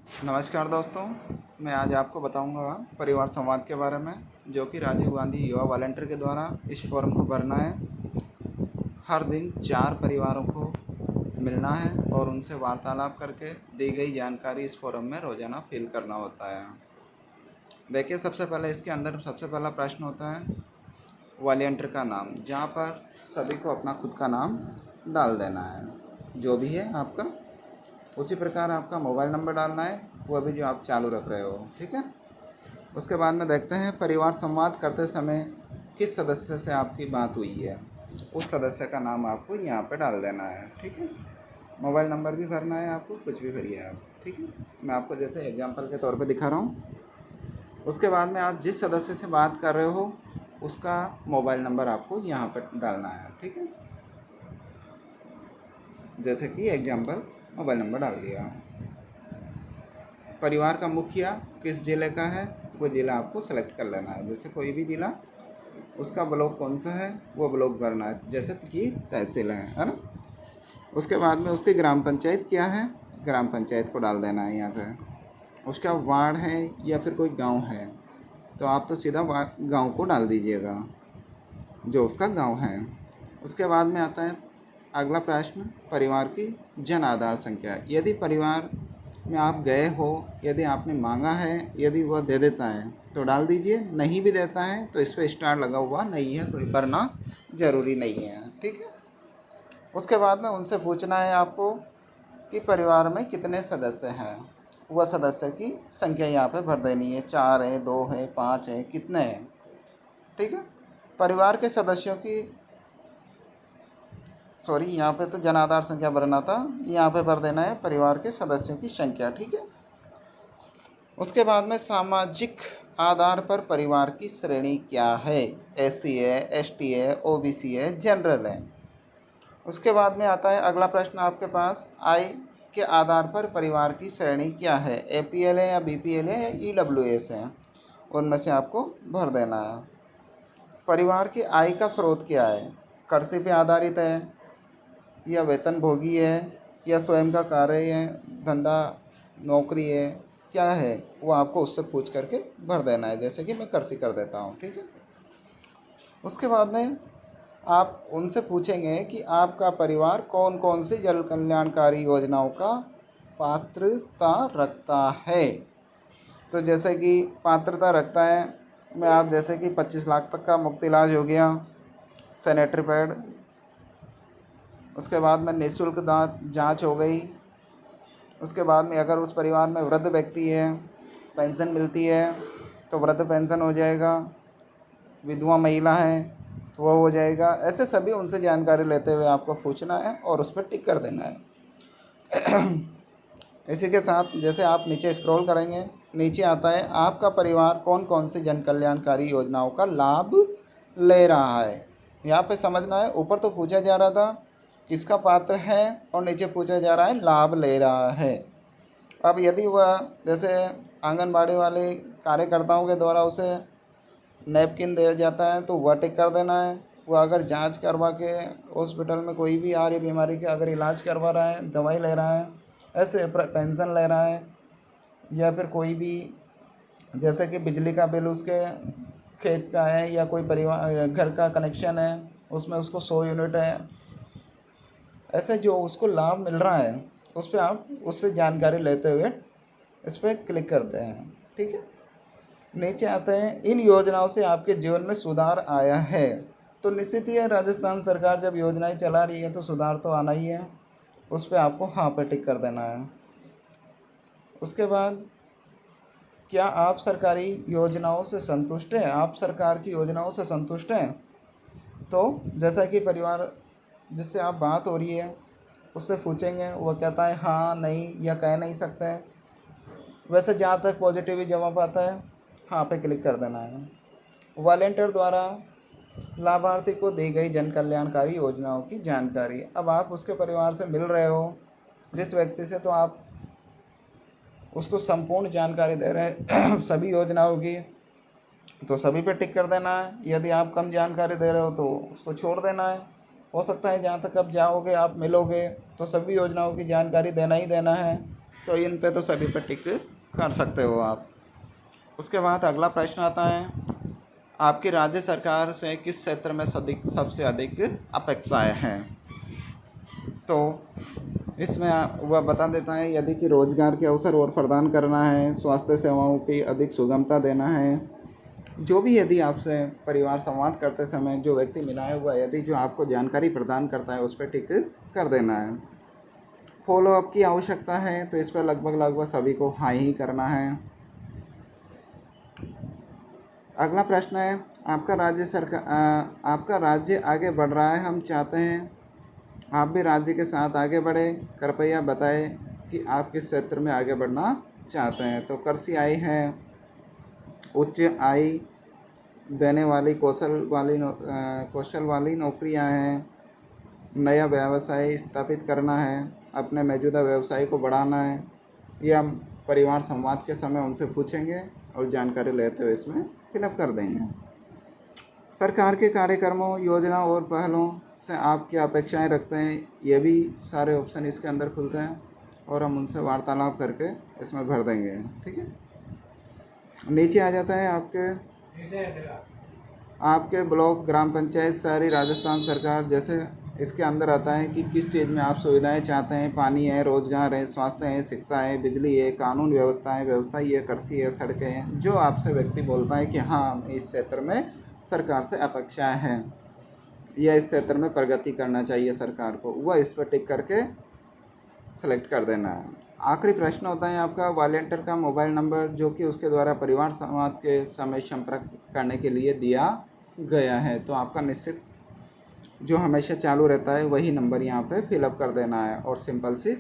नमस्कार दोस्तों, मैं आज आपको बताऊंगा परिवार संवाद के बारे में, जो कि राजीव गांधी युवा वॉलंटियर के द्वारा इस फॉर्म को भरना है। हर दिन 4 परिवारों को मिलना है और उनसे वार्तालाप करके दी गई जानकारी इस फॉर्म में रोज़ाना फिल करना होता है। देखिए, सबसे पहले इसके अंदर सबसे पहला प्रश्न होता है वॉलंटियर का नाम, जहाँ पर सभी को अपना खुद का नाम डाल देना है, जो भी है आपका। उसी प्रकार आपका मोबाइल नंबर डालना है, वो भी जो आप चालू रख रहे हो, ठीक है। उसके बाद में देखते हैं परिवार संवाद करते समय किस सदस्य से आपकी बात हुई है, उस सदस्य का नाम आपको यहाँ पे डाल देना है, ठीक है। मोबाइल नंबर भी भरना है आपको, कुछ भी भरिए आप, ठीक है। मैं आपको जैसे एग्जांपल के तौर पे दिखा रहा हूँ। उसके बाद में आप जिस सदस्य से बात कर रहे हो उसका मोबाइल नंबर आपको यहाँ पर डालना है, ठीक है। जैसे कि एग्जांपल मोबाइल नंबर डाल दिया। परिवार का मुखिया किस ज़िले का है, वो ज़िला आपको सेलेक्ट कर लेना है। जैसे कोई भी ज़िला, उसका ब्लॉक कौन सा है वो ब्लॉक भरना है, जैसे कि तहसील है ना। उसके बाद में उसकी ग्राम पंचायत क्या है, ग्राम पंचायत को डाल देना है यहाँ पे। उसका वार्ड है या फिर कोई गांव है, तो आप तो सीधा गांव को डाल दीजिएगा, जो उसका गांव है। उसके बाद में आता है अगला प्रश्न, परिवार की जन आधार संख्या। यदि परिवार में आप गए हो, यदि आपने मांगा है, यदि वह दे देता है तो डाल दीजिए, नहीं भी देता है तो इस पर स्टार लगा हुआ नहीं है, कोई भरना ज़रूरी नहीं है, ठीक है। उसके बाद में उनसे पूछना है आपको कि परिवार में कितने सदस्य हैं, वह सदस्य की संख्या यहाँ पे भर देनी है, 4 है, 2 है, 5 है, कितने हैं, ठीक है। परिवार के सदस्यों की यहाँ पे तो जन आधार संख्या भरना था, यहाँ पे भर देना है परिवार के सदस्यों की संख्या, ठीक है। उसके बाद में सामाजिक आधार पर परिवार की श्रेणी क्या है, एससी है, एसटी है, ओबीसी है, जनरल है। उसके बाद में आता है अगला प्रश्न आपके पास, आय के आधार पर परिवार की श्रेणी क्या है, एपीएल है या बीपीएल है या ईडब्ल्यूएस है, उनमें से आपको भर देना है। परिवार की आय का स्रोत क्या है, कृषि पे आधारित है या वेतन भोगी है या स्वयं का कार्य है, धंधा, नौकरी है, क्या है, वो आपको उससे पूछ करके भर देना है। जैसे कि मैं कृषि कर देता हूँ, ठीक है। उसके बाद में आप उनसे पूछेंगे कि आपका परिवार कौन कौन सी जन कल्याणकारी योजनाओं का पात्रता रखता है। तो जैसे कि पात्रता रखता है, मैं आप जैसे कि 25 लाख तक का मुफ्त इलाज हो गया, सैनिटरी पैड। उसके बाद में निःशुल्क दांत जांच हो गई। उसके बाद में अगर उस परिवार में वृद्ध व्यक्ति है, पेंशन मिलती है तो वृद्ध पेंशन हो जाएगा, विधवा महिला है तो वो हो जाएगा। ऐसे सभी उनसे जानकारी लेते हुए आपको पूछना है और उस पर टिक कर देना है। इसी के साथ जैसे आप नीचे स्क्रॉल करेंगे, नीचे आता है आपका परिवार कौन कौन सी जन कल्याणकारी योजनाओं का लाभ ले रहा है। यहाँ पे समझना है, ऊपर तो पूछा जा रहा था किसका पात्र है और नीचे पूछा जा रहा है लाभ ले रहा है। अब यदि वह जैसे आंगनबाड़ी वाले कार्यकर्ताओं के द्वारा उसे नैपकिन दिया जाता है तो वह टिक कर देना है। वह अगर जांच करवा के हॉस्पिटल में कोई भी आ रही बीमारी के अगर इलाज करवा रहा है, दवाई ले रहा है, ऐसे पेंशन ले रहा है, या फिर कोई भी जैसे कि बिजली का बिल उसके खेत का है या कोई परिवार घर का कनेक्शन है उसमें उसको 100 यूनिट है, ऐसे जो उसको लाभ मिल रहा है उस पर आप उससे जानकारी लेते हुए इस पर क्लिक करते हैं, ठीक है। नीचे आते हैं इन योजनाओं से आपके जीवन में सुधार आया है। तो निश्चित ही है, राजस्थान सरकार जब योजनाएं चला रही है तो सुधार तो आना ही है, उस पर आपको हाँ पे टिक कर देना है। उसके बाद क्या आप सरकारी योजनाओं से संतुष्ट हैं, आप सरकार की योजनाओं से संतुष्ट हैं। तो जैसा कि परिवार जिससे आप बात हो रही है उससे पूछेंगे, वह कहता है हाँ, नहीं या कह नहीं सकते हैं। वैसे जहाँ तक पॉजिटिव जवाब आता है हाँ पे क्लिक कर देना है। वॉलंटियर द्वारा लाभार्थी को दी गई जन कल्याणकारी योजनाओं की जानकारी। अब आप उसके परिवार से मिल रहे हो जिस व्यक्ति से, तो आप उसको संपूर्ण जानकारी दे रहे हैं सभी योजनाओं की, तो सभी पे टिक कर देना है। यदि आप कम जानकारी दे रहे हो तो उसको छोड़ देना है। हो सकता है जहाँ तक अब जाओगे आप मिलोगे तो सभी योजनाओं की जानकारी देना ही देना है। तो इन पे तो सभी पे टिक कर सकते हो आप। उसके बाद अगला प्रश्न आता है, आपकी राज्य सरकार से किस क्षेत्र में सबसे अधिक अपेक्षाएं हैं। तो इसमें वह बता देता है, यदि कि रोजगार के अवसर और प्रदान करना है, स्वास्थ्य सेवाओं की अधिक सुगमता देना है, जो भी यदि आपसे परिवार संवाद करते समय जो व्यक्ति मिला है वह यदि जो आपको जानकारी प्रदान करता है उस पर टिक कर देना है। फॉलोअप की आवश्यकता है तो इस पर लगभग सभी को हाँ ही करना है। अगला प्रश्न है, आपका राज्य आगे बढ़ रहा है, हम चाहते हैं आप भी राज्य के साथ आगे बढ़े, कृपया बताएं कि आप किस क्षेत्र में आगे बढ़ना चाहते हैं। तो कृषि आय है, उच्च आय देने वाली कौशल वाली नौकरियां हैं, नया व्यवसाय स्थापित करना है, अपने मौजूदा व्यवसाय को बढ़ाना है, या परिवार संवाद के समय उनसे पूछेंगे और जानकारी लेते हुए इसमें फिलअप कर देंगे। सरकार के कार्यक्रमों, योजना और पहलों से आप क्या अपेक्षाएं रखते हैं, ये भी सारे ऑप्शन इसके अंदर खुलते हैं और हम उनसे वार्तालाप करके इसमें भर देंगे। ठीक है, नीचे आ जाता है आपके ब्लॉक, ग्राम पंचायत, शहरी राजस्थान सरकार, जैसे इसके अंदर आता है कि किस चीज़ में आप सुविधाएं चाहते हैं। पानी है, रोजगार है, स्वास्थ्य है, शिक्षा है, बिजली है, कानून व्यवस्था है, व्यवसाय है, कृषि है, सड़कें हैं। जो आपसे व्यक्ति बोलता है कि हाँ इस क्षेत्र में सरकार से अपेक्षाएं हैं या इस क्षेत्र में प्रगति करना चाहिए सरकार को, वह इस पर टिक करके सेलेक्ट कर देना है। आखिरी प्रश्न होता है आपका वॉलंटियर का मोबाइल नंबर, जो कि उसके द्वारा परिवार संवाद के समय संपर्क करने के लिए दिया गया है। तो आपका निश्चित जो हमेशा चालू रहता है वही नंबर यहाँ पे फिलअप कर देना है और सिंपल सी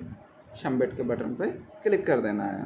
सबमिट के बटन पे क्लिक कर देना है।